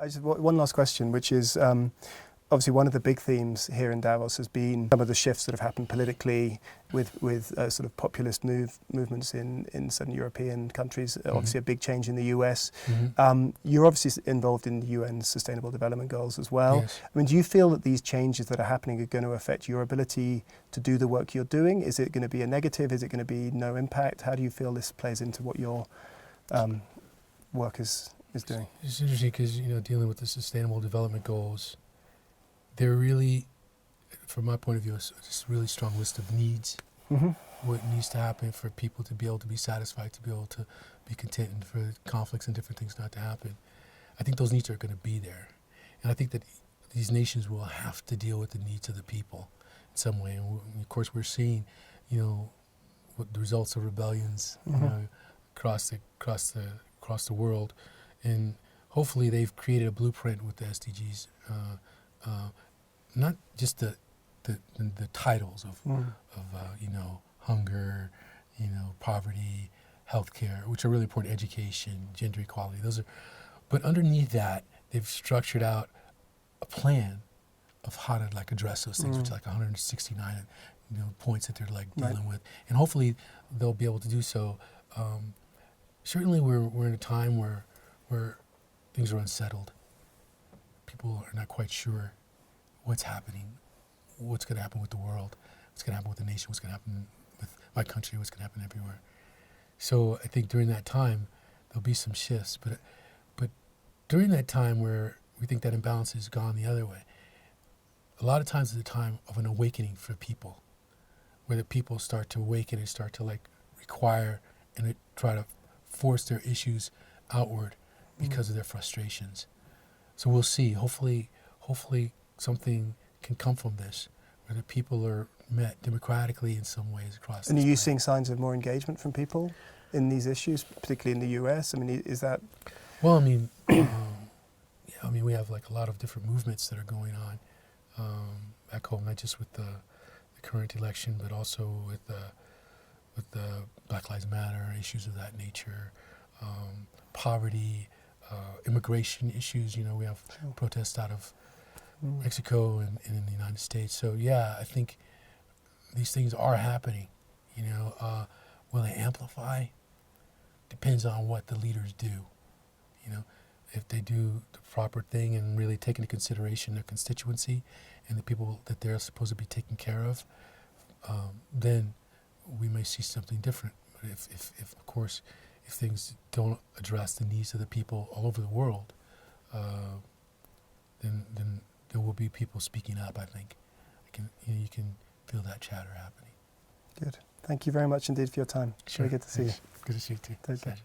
I just one last question, which is obviously one of the big themes here in Davos has been some of the shifts that have happened politically with sort of populist movements in certain European countries. Mm-hmm. Obviously, a big change in the US. Mm-hmm. You're obviously involved in the UN's Sustainable Development Goals as well. Yes. I mean, do you feel that these changes that are happening are going to affect your ability to do the work you're doing? Is it going to be a negative? Is it going to be no impact? How do you feel this plays into what your work is doing? It's interesting because, dealing with the Sustainable Development Goals, they're really, from my point of view, it's a really strong list of needs. Mm-hmm. What needs to happen for people to be able to be satisfied, to be able to be content, and for conflicts and different things not to happen. I think those needs are going to be there. And I think that these nations will have to deal with the needs of the people in some way. And of course, we're seeing, what the results of rebellions, mm-hmm. across the world. And hopefully they've created a blueprint with the SDGs, not just the titles of hunger, poverty, healthcare, which are really important, education, gender equality. But underneath that, they've structured out a plan of how to address those things, which are 169 points that they're dealing with, and hopefully they'll be able to do so. Certainly, we're in a time where things are unsettled. People are not quite sure what's happening, what's going to happen with the world, what's going to happen with the nation, what's going to happen with my country, what's going to happen everywhere. So I think during that time, there'll be some shifts. But during that time where we think that imbalance has gone the other way, a lot of times is a time of an awakening for people, where the people start to awaken and start to require and try to force their issues outward because of their frustrations. So we'll see. Hopefully something can come from this, where the people are met democratically in some ways across. And are you seeing signs of more engagement from people in these issues, particularly in the US? I mean, is that? Well, we have a lot of different movements that are going on back home, not just with the current election, but also with the Black Lives Matter, issues of that nature, poverty, immigration issues. We have protests out of Mexico and in the United States. So yeah, I think these things are happening. Will they amplify? Depends on what the leaders do. If they do the proper thing and really take into consideration their constituency and the people that they're supposed to be taking care of, then we may see something different. But if of course, if things don't address the needs of the people all over the world, then there will be people speaking up. I think you can feel that chatter happening. Good. Thank you very much indeed for your time. Sure. Very good to see you. Good to see you too. Take care.